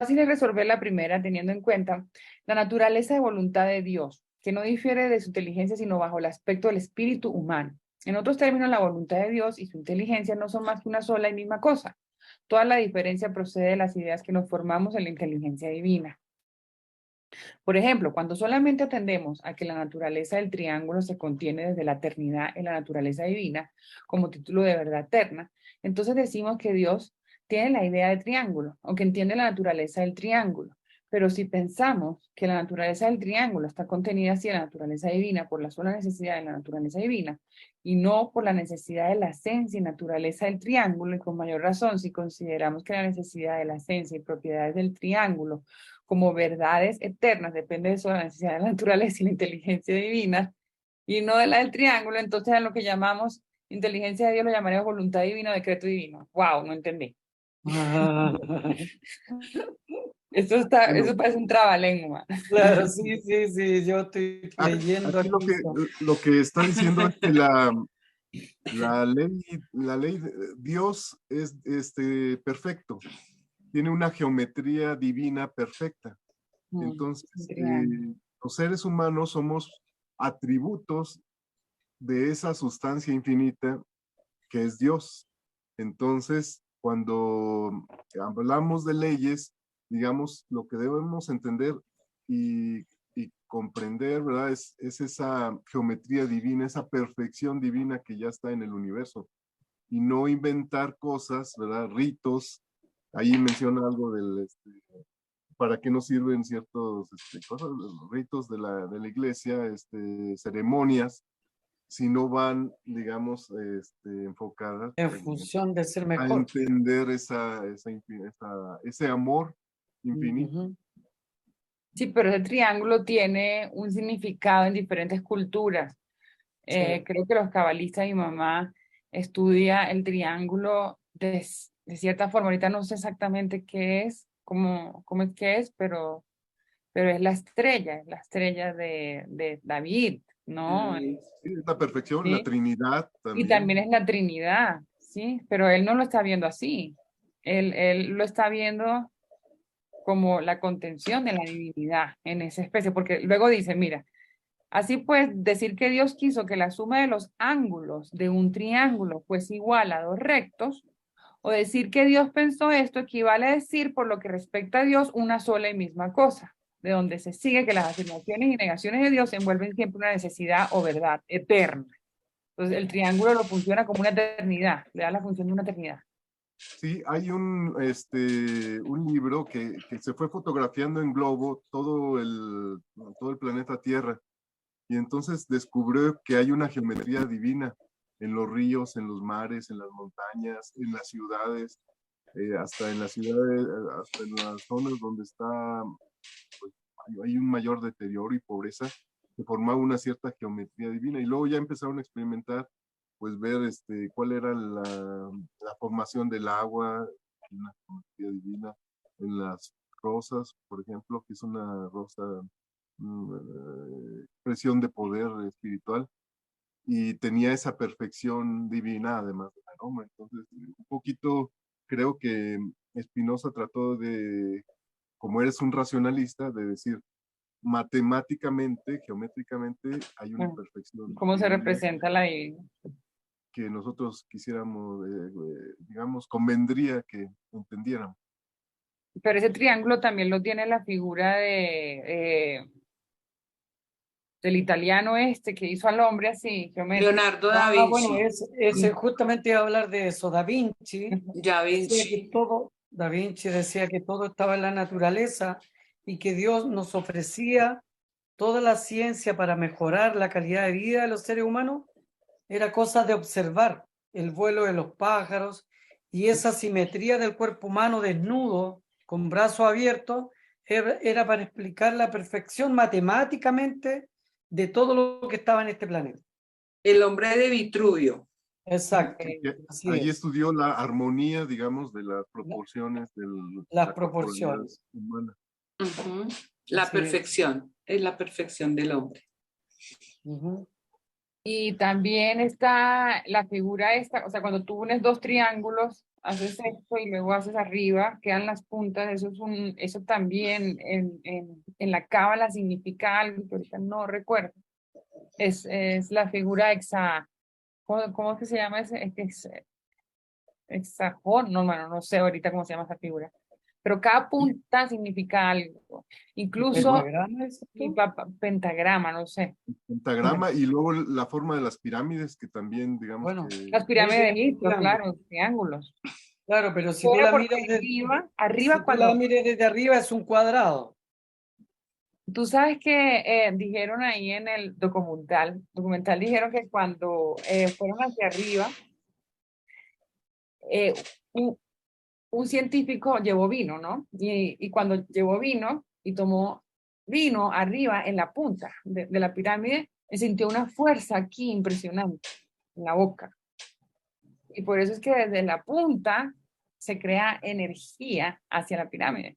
fácil es resolver la primera teniendo en cuenta la naturaleza de voluntad de Dios, que no difiere de su inteligencia sino bajo el aspecto del espíritu humano. En otros términos, la voluntad de Dios y su inteligencia no son más que una sola y misma cosa. Toda la diferencia procede de las ideas que nos formamos en la inteligencia divina. Por ejemplo, cuando solamente atendemos a que la naturaleza del triángulo se contiene desde la eternidad en la naturaleza divina, como título de verdad eterna, entonces decimos que Dios tiene la idea de triángulo, o que entiende la naturaleza del triángulo. Pero si pensamos que la naturaleza del triángulo está contenida así en la naturaleza divina por la sola necesidad de la naturaleza divina, y no por la necesidad de la esencia y naturaleza del triángulo, y con mayor razón si consideramos que la necesidad de la esencia y propiedades del triángulo como verdades eternas, depende de eso, la necesidad de la naturaleza y la inteligencia divina, y no de la del triángulo, entonces a lo que llamamos inteligencia de Dios lo llamaremos voluntad divina o decreto divino. Wow, no entendí. Eso Bueno, parece un trabalengua. Claro, sí, sí, sí, yo estoy leyendo aquí aquí. lo que está diciendo es que la ley de Dios es perfecto, tiene una geometría divina perfecta. Un Entonces, triángulo. los seres humanos somos atributos de esa sustancia infinita que es Dios. Entonces, cuando hablamos de leyes, digamos, lo que debemos entender y comprender, ¿verdad? Es esa geometría divina, esa perfección divina que ya está en el universo. Y no inventar cosas, ¿verdad? Ritos. Ahí menciona algo para qué nos sirven ciertos cosas, ritos de la iglesia, ceremonias, si no van, digamos, enfocadas En función de ser a mejor. entender ese amor infinito. Ujú. Sí, pero ese triángulo tiene un significado en diferentes culturas. Sí. Creo que los cabalistas, mi mamá estudia el triángulo de cierta forma. Ahorita no sé exactamente qué es, cómo es que es, pero es la estrella de David, ¿no? Sí, es la perfección, la ¿Sí? Trinidad Y también. también es la Trinidad, ¿sí? Pero él no lo está viendo así. Él lo está viendo como la contención de la divinidad en esa especie, porque luego dice, mira, así pues, decir que Dios quiso que la suma de los ángulos de un triángulo fuese igual a dos rectos, o decir que Dios pensó esto equivale a decir, por lo que respecta a Dios, una sola y misma cosa, de donde se sigue que las afirmaciones y negaciones de Dios envuelven siempre una necesidad o verdad eterna. Entonces, el triángulo lo funciona como una eternidad, le da la función de una eternidad. Sí, hay un libro que se fue fotografiando en globo todo el planeta Tierra. Y entonces descubrió que hay una geometría divina en los ríos, en los mares, en las montañas, en las ciudades, hasta en las ciudades, hasta en las zonas donde pues, hay un mayor deterioro y pobreza, se formaba una cierta geometría divina. Y luego ya empezaron a experimentar, pues ver cuál era la formación del agua, una geometría divina, en las rosas, por ejemplo, que es una rosa expresión de poder espiritual y tenía esa perfección divina además de la norma. Entonces, un poquito creo que Spinoza trató de, como eres un racionalista, de decir matemáticamente, geométricamente, hay una Bueno, perfección ¿cómo se divina representa la divinidad? que nosotros quisiéramos, digamos, convendría que entendiéramos. Pero ese triángulo también lo tiene la figura del italiano este que hizo al hombre así, geométrico. Leonardo da Ah, bueno, Vinci. ese justamente iba a hablar de eso. Da Vinci Da decía que Vinci. todo, Da Vinci decía que todo estaba en la naturaleza y que Dios nos ofrecía toda la ciencia para mejorar la calidad de vida de los seres humanos. Era cosa de observar el vuelo de los pájaros y esa simetría del cuerpo humano desnudo, con brazos abiertos, era para explicar la perfección matemáticamente de todo lo que estaba en este planeta. El hombre de Vitruvio. Exacto, así Allí es, estudió la armonía, digamos, de las proporciones de las la corporalidad proporciones, humana. Ujú. La así es. perfección. Es la perfección del hombre. Ujú. Y también está la figura esta, o sea, cuando tú unes dos triángulos, haces esto y luego haces arriba, quedan las puntas, eso también en la cábala significa algo que ahorita no recuerdo. Es la figura ¿cómo es que se llama ese? Hexajón, no, bueno, no sé ahorita cómo se llama esa figura. Pero cada punta significa algo. Incluso ¿Pentagrama es esto? pentagrama, no sé. Pentagrama y luego la forma de las pirámides, que también, digamos Bueno, que... Las pirámides de Ahí viene el Egipto, triángulo. claro, triángulos. Claro, pero si tú Pero la porque miras arriba si tú la cuando, mires desde arriba es un cuadrado. tú sabes que dijeron ahí en el documental dijeron que cuando fueron hacia arriba, eh, un, un científico llevó vino, ¿no? Y cuando llevó vino y tomó vino arriba en la punta de la pirámide, sintió una fuerza aquí impresionante en la boca. Y por eso es que desde la punta se crea energía hacia la pirámide.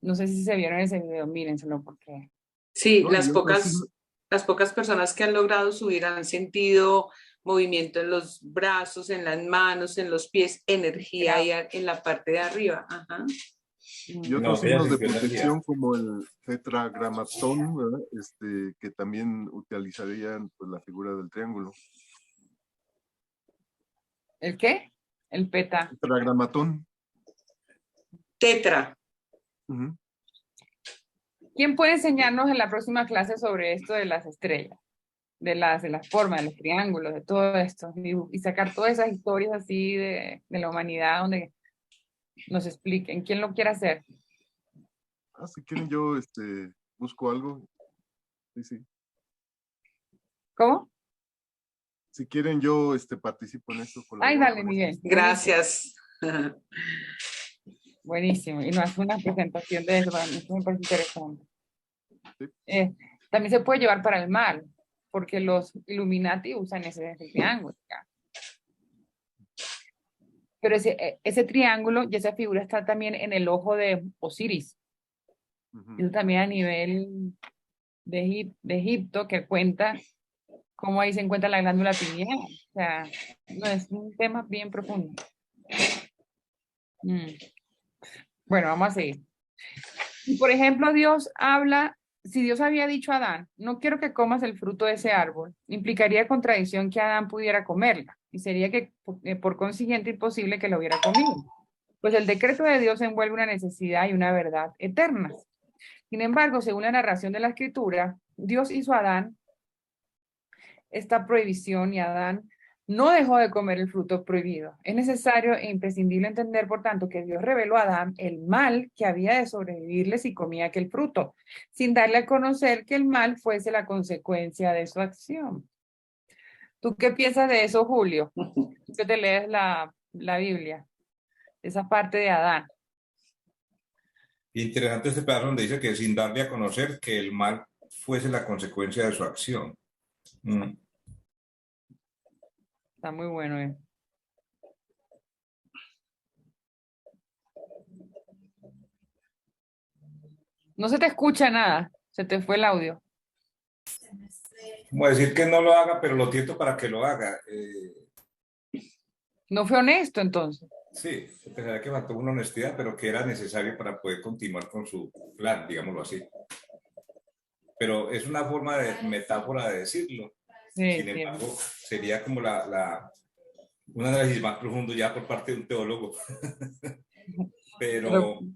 No sé si se vieron ese video, mírenselo porque... Sí, No, y otro signo- las pocas personas que han logrado subir han sentido movimiento en los brazos, en las manos, en los pies, energía ahí en la parte de arriba. Ajá. y No, otros ella signos de sintió energía. protección como el tetragramatón, ¿verdad? Que también utilizarían pues, la figura del triángulo. ¿El qué? El peta. Tetragramatón. Tetra. Ujú. ¿Quién puede enseñarnos en la próxima clase sobre esto de las estrellas? De las formas, de los triángulos, de todo esto, y sacar todas esas historias así de la humanidad donde nos expliquen. ¿Quién lo quiere hacer? Si quieren yo busco algo. Sí, sí. ¿Cómo? Si quieren yo participo en esto. Ay, colaboro dale, con esto. Miguel. Gracias. Buenísimo. Y no hace una presentación de eso, para mí eso me parece interesante. Sí. También se puede llevar para el mal, porque los Illuminati usan ese triángulo. ¿Ya? Pero ese triángulo y esa figura está también en el ojo de Osiris. Ujú. Eso también a nivel de Egipto, que cuenta cómo ahí se encuentra la glándula pineal. O sea, no es un tema bien profundo. Bueno, vamos a seguir. Y por ejemplo, si Dios había dicho a Adán, no quiero que comas el fruto de ese árbol, implicaría contradicción que Adán pudiera comerla, y sería que por consiguiente imposible que lo hubiera comido. Pues el decreto de Dios envuelve una necesidad y una verdad eternas. Sin embargo, según la narración de la Escritura, Dios hizo a Adán esta prohibición y Adán no dejó de comer el fruto prohibido. Es necesario e imprescindible entender, por tanto, que Dios reveló a Adán el mal que había de sobrevivirle si comía aquel fruto, sin darle a conocer que el mal fuese la consecuencia de su acción. ¿Tú qué piensas de eso, Julio? Tú que te lees la Biblia, esa parte de Adán. Interesante este pedazo donde dice que sin darle a conocer que el mal fuese la consecuencia de su acción. Está muy bueno, ¿eh? No se te escucha nada, se te fue el audio. Como decir que no lo haga, pero lo tiento para que lo haga. No fue honesto entonces. Sí, pensaría que faltó una honestidad, pero que era necesario para poder continuar con su plan, digámoslo así. Pero es una forma de metáfora de decirlo. Sí, Sin embargo, sería como un análisis más profundo ya por parte de un teólogo. pero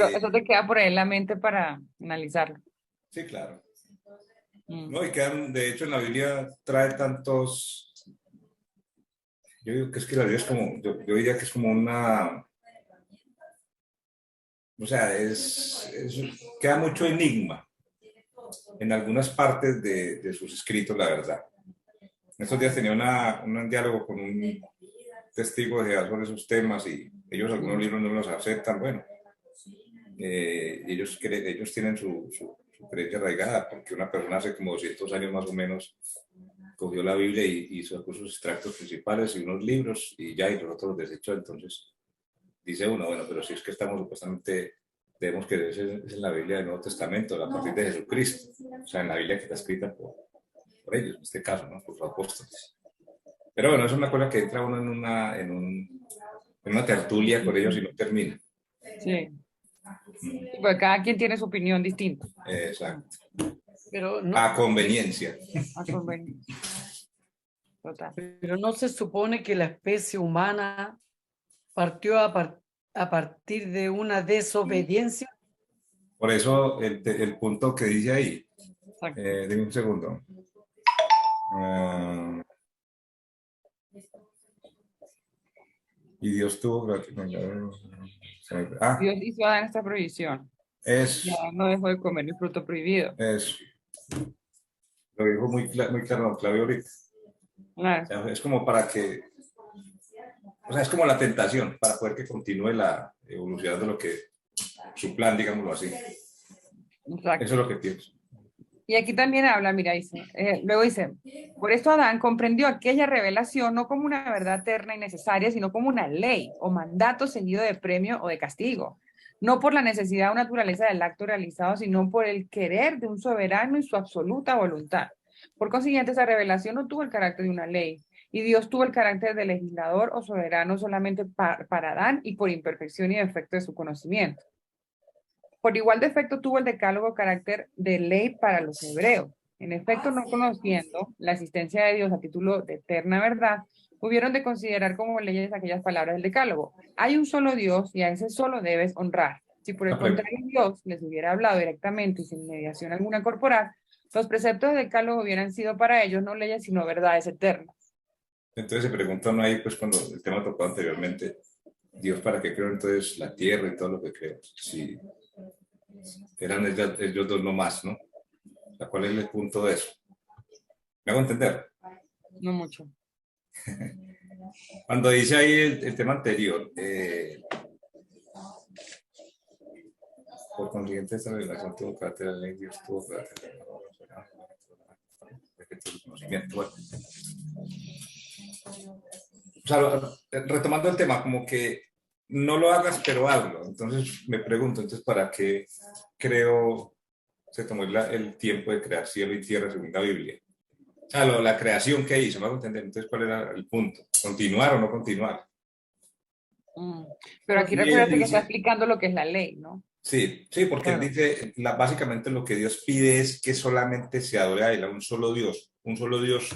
eso te queda por ahí en la mente para analizarlo. Sí, claro. Mm. No, y quedan, de hecho, en la Biblia trae tantos. Yo digo que es que la Biblia es como, yo diría que es como una. O sea, queda mucho enigma en algunas partes de sus escritos, la verdad. En estos días tenía un diálogo con un testigo de Jehová sobre esos temas y ellos algunos libros no los aceptan. Bueno, ellos tienen su creencia arraigada porque una persona hace como 200 años más o menos cogió la Biblia y sacó sus extractos principales y unos libros y ya, y nosotros los desechó. Entonces dice uno, bueno, pero si es que estamos supuestamente, debemos que es en la Biblia del Nuevo Testamento, a partir de Jesucristo, o sea, en la Biblia que está escrita por ellos, en este caso, ¿no? Por los apóstoles. Pero bueno, es una cosa que entra uno en una tertulia con ellos y no termina. Sí. Pues cada quien tiene su opinión distinta. Exacto. Pero no, A conveniencia. A conveniencia. Total. pero no se supone que la especie humana partió a partir de una desobediencia. Por eso el punto que dice ahí, Exacto. dime un segundo. Y Dios tuvo... Dios hizo a Adán esta prohibición. es, Y Adán no dejó de comer el fruto prohibido. es, lo dijo muy claro don Claudio ahorita. Claro. O sea, es como para que, o sea, es como la tentación para poder que continúe la evolución de lo que, su plan, digámoslo así. Exacto. Eso es lo que pienso. Y aquí también habla, mira, dice, luego dice, por esto Adán comprendió aquella revelación no como una verdad eterna y necesaria, sino como una ley o mandato seguido de premio o de castigo, no por la necesidad o naturaleza del acto realizado, sino por el querer de un soberano y su absoluta voluntad. Por consiguiente, esa revelación no tuvo el carácter de una ley, y Dios tuvo el carácter de legislador o soberano solamente para Adán y por imperfección y defecto de su conocimiento. Por igual defecto tuvo el decálogo carácter de ley para los hebreos. En efecto, no conociendo la existencia de Dios a título de eterna verdad, hubieron de considerar como leyes aquellas palabras del decálogo. Hay un solo Dios y a ese solo debes honrar. Si por el contrario Dios les hubiera hablado directamente y sin mediación alguna corporal, los preceptos del decálogo hubieran sido para ellos no leyes sino verdades eternas. Entonces se pregunta uno ahí, pues cuando el tema tocó anteriormente, Dios para qué creó entonces la tierra y todo lo que creó. Si eran ellos dos nomás, ¿no? O sea, ¿cuál es el punto de eso? ¿Me hago entender? No mucho. Cuando dice ahí el tema anterior, por consiguiente esta revelación tuvo carácter de ley, Dios tuvo carácter de conocimiento. Bueno. O sea, retomando el tema, como que no lo hagas, pero hazlo. Entonces me pregunto, entonces, ¿para qué se tomó el tiempo de crear cielo y tierra según la Biblia? O sea, la creación que hizo, ¿me hago entender? Entonces, ¿cuál era el punto? ¿Continuar o no continuar? Pero aquí recuerda que está explicando lo que es la ley, ¿no? Sí, sí, porque Claro. él dice, básicamente lo que Dios pide es que solamente se adore a él, a un solo Dios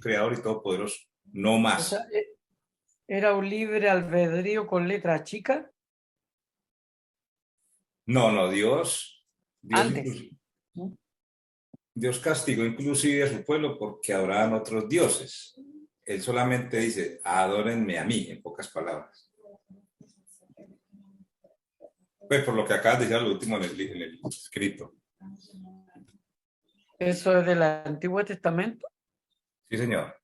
creador y todopoderoso, no O más. sea, era un libre albedrío con letra chica. No, Dios Antes. Dios castigó inclusive a su pueblo porque adoraban otros dioses. Él solamente dice, adórenme a mí, en pocas palabras. Pues por lo que acabas de decir al último en el escrito. Eso es del Antiguo Testamento. Sí, señor.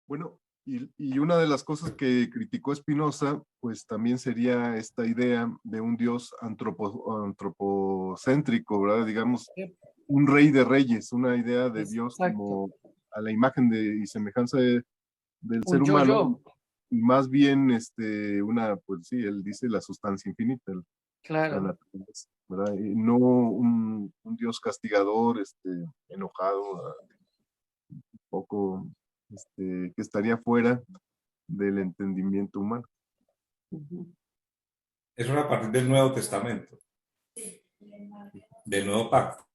Bueno, y una de las cosas que criticó Spinoza, pues también sería esta idea de un Dios antropocéntrico, ¿verdad? Digamos, un rey de reyes, una idea de Dios como a la imagen y semejanza del ser humano. Y más bien, pues sí, él dice la sustancia infinita, Claro. la naturaleza, ¿verdad? Y no un Dios castigador, enojado, un poco, que estaría fuera del entendimiento humano. Eso es a partir del Nuevo Testamento, del Nuevo Pacto.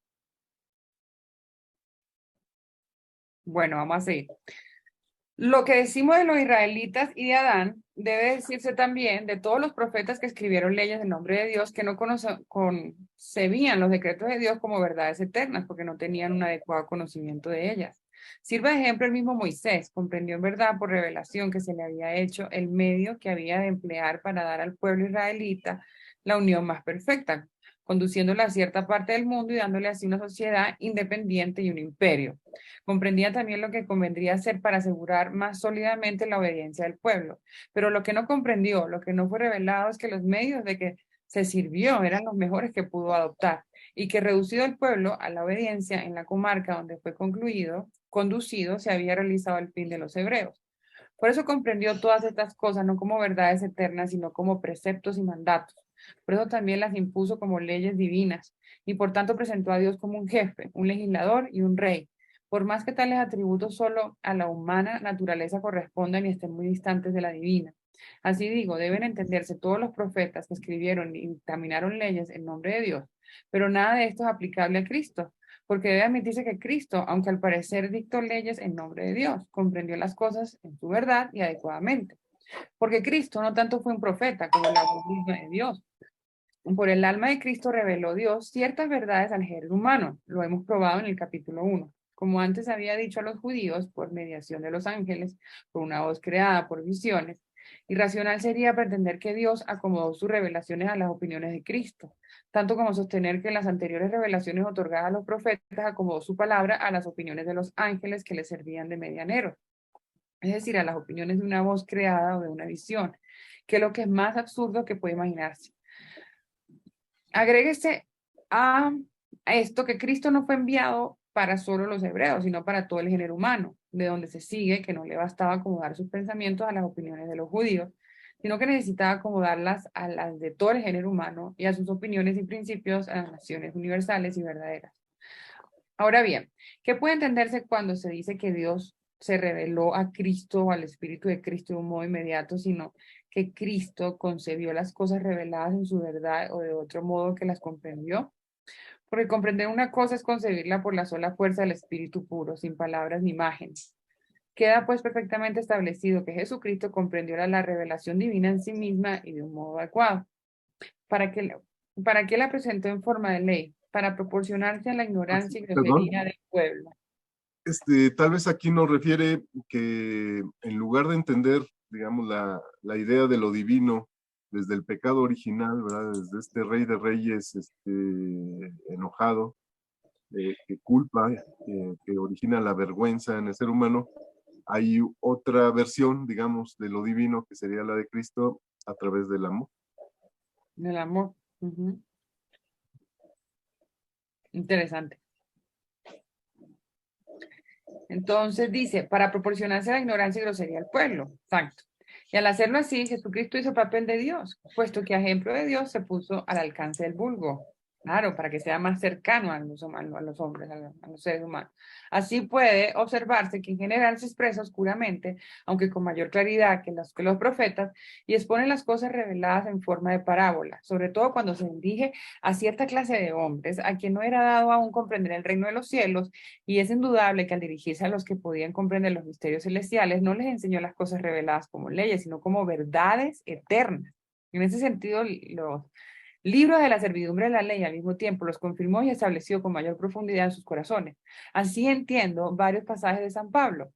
Bueno, vamos a seguir. Lo que decimos de los israelitas y de Adán debe decirse también de todos los profetas que escribieron leyes en nombre de Dios que no concebían los decretos de Dios como verdades eternas porque no tenían un adecuado conocimiento de ellas. Sirve de ejemplo el mismo Moisés, comprendió en verdad por revelación que se le había hecho el medio que había de emplear para dar al pueblo israelita la unión más perfecta, conduciéndola a cierta parte del mundo y dándole así una sociedad independiente y un imperio. Comprendía también lo que convendría hacer para asegurar más sólidamente la obediencia del pueblo. Pero lo que no comprendió, lo que no fue revelado es que los medios de que se sirvió eran los mejores que pudo adoptar y que reducido el pueblo a la obediencia en la comarca donde fue conducido, se había realizado el fin de los hebreos. Por eso comprendió todas estas cosas no como verdades eternas, sino como preceptos y mandatos. Por eso también las impuso como leyes divinas y por tanto presentó a Dios como un jefe, un legislador y un rey. por más que tales atributos solo a la humana naturaleza correspondan y estén muy distantes de la divina. Así digo, deben entenderse todos los profetas que escribieron y dictaminaron leyes en nombre de Dios, pero nada de esto es aplicable a Cristo, porque debe admitirse que Cristo, aunque al parecer dictó leyes en nombre de Dios, comprendió las cosas en su verdad y adecuadamente. Porque Cristo no tanto fue un profeta como la voz misma de Dios. Por el alma de Cristo reveló Dios ciertas verdades al género humano. Lo hemos probado en el capítulo 1. Como antes había dicho a los judíos, por mediación de los ángeles, por una voz creada por visiones, irracional sería pretender que Dios acomodó sus revelaciones a las opiniones de Cristo, tanto como sostener que en las anteriores revelaciones otorgadas a los profetas acomodó su palabra a las opiniones de los ángeles que le servían de medianeros, es decir, a las opiniones de una voz creada o de una visión, que es lo que es más absurdo que puede imaginarse. Agréguese a esto que Cristo no fue enviado para solo los hebreos, sino para todo el género humano, de donde se sigue que no le bastaba acomodar sus pensamientos a las opiniones de los judíos, sino que necesitaba acomodarlas a las de todo el género humano y a sus opiniones y principios a las naciones universales y verdaderas. Ahora bien, ¿qué puede entenderse cuando se dice que Dios se reveló a Cristo o al Espíritu de Cristo de un modo inmediato, sino que Cristo concebió las cosas reveladas en su verdad o de otro modo que las comprendió? Porque comprender una cosa es concebirla por la sola fuerza del Espíritu puro, sin palabras ni imágenes. Queda pues perfectamente establecido que Jesucristo comprendió la revelación divina en sí misma y de un modo adecuado. ¿Para qué la presentó en forma de ley? Para proporcionarse a la ignorancia y Perdón, grosería del pueblo. tal vez aquí nos refiere que en lugar de entender, digamos, la idea de lo divino desde el pecado original, ¿verdad? Desde este rey de reyes enojado, que culpa, que origina la vergüenza en el ser humano, hay otra versión, digamos, de lo divino que sería la de Cristo a través del amor. Del amor. Ujú. Interesante. Entonces dice, para proporcionarse a la ignorancia y grosería al pueblo. Exacto. Y al hacerlo así, Jesucristo hizo papel de Dios, puesto que a ejemplo de Dios se puso al alcance del vulgo. Claro, para que sea más cercano a los hombres, a los seres humanos. Así puede observarse que en general se expresa oscuramente, aunque con mayor claridad que los profetas, y expone las cosas reveladas en forma de parábola, sobre todo cuando se dirige a cierta clase de hombres, a quien no era dado aún comprender el reino de los cielos, y es indudable que al dirigirse a los que podían comprender los misterios celestiales, no les enseñó las cosas reveladas como leyes, sino como verdades eternas. En ese sentido, los libros de la servidumbre de la ley al mismo tiempo los confirmó y estableció con mayor profundidad en sus corazones. Así entiendo varios pasajes de San Pablo.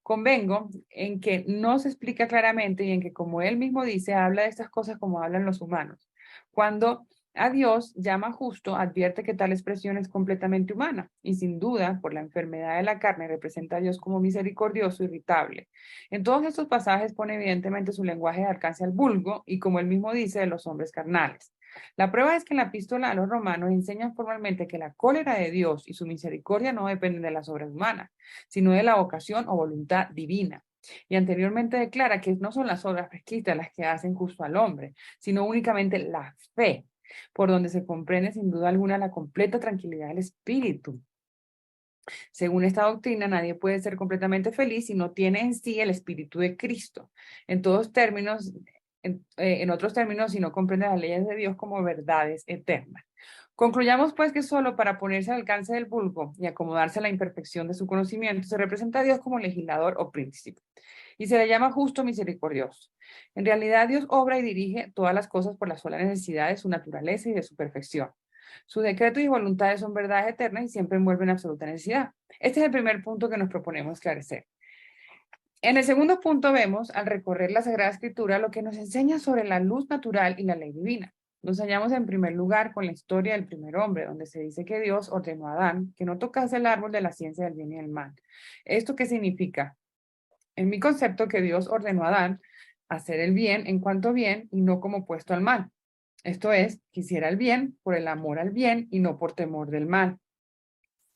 Convengo en que no se explica claramente y en que, como él mismo dice, habla de estas cosas como hablan los humanos. Cuando a Dios llama justo, advierte que tal expresión es completamente humana y sin duda, por la enfermedad de la carne, representa a Dios como misericordioso, irritable. En todos estos pasajes pone evidentemente su lenguaje de alcance al vulgo y, como él mismo dice, de los hombres carnales. La prueba es que en la epístola a los romanos enseñan formalmente que la cólera de Dios y su misericordia no dependen de las obras humanas, sino de la vocación o voluntad divina. Y anteriormente declara que no son las obras prescritas las que hacen justo al hombre, sino únicamente la fe, por donde se comprende sin duda alguna la completa tranquilidad del espíritu. Según esta doctrina, nadie puede ser completamente feliz si no tiene en sí el espíritu de Cristo. En todos términos, en otros términos, si no comprende las leyes de Dios como verdades eternas. Concluyamos pues que solo para ponerse al alcance del vulgo y acomodarse a la imperfección de su conocimiento se representa a Dios como legislador o príncipe y se le llama justo misericordioso. En realidad Dios obra y dirige todas las cosas por la sola necesidad de su naturaleza y de su perfección. Sus decretos y voluntades son verdades eternas y siempre envuelven absoluta necesidad. Este es el primer punto que nos proponemos esclarecer. En el segundo punto vemos, al recorrer la Sagrada Escritura, lo que nos enseña sobre la luz natural y la ley divina. Nos hallamos en primer lugar con la historia del primer hombre, donde se dice que Dios ordenó a Adán que no tocase el árbol de la ciencia del bien y del mal. ¿Esto qué significa? En mi concepto, que Dios ordenó a Adán hacer el bien en cuanto bien y no como opuesto al mal. Esto es, que hiciera el bien por el amor al bien y no por temor del mal.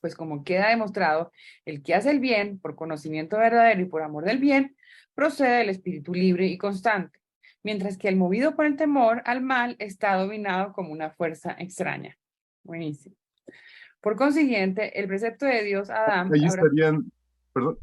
Pues como queda demostrado, el que hace el bien por conocimiento verdadero y por amor del bien, procede del espíritu libre y constante, mientras que el movido por el temor al mal está dominado como una fuerza extraña. Buenísimo. Por consiguiente, el precepto de Dios a Adán Allí habrá estarían, perdón.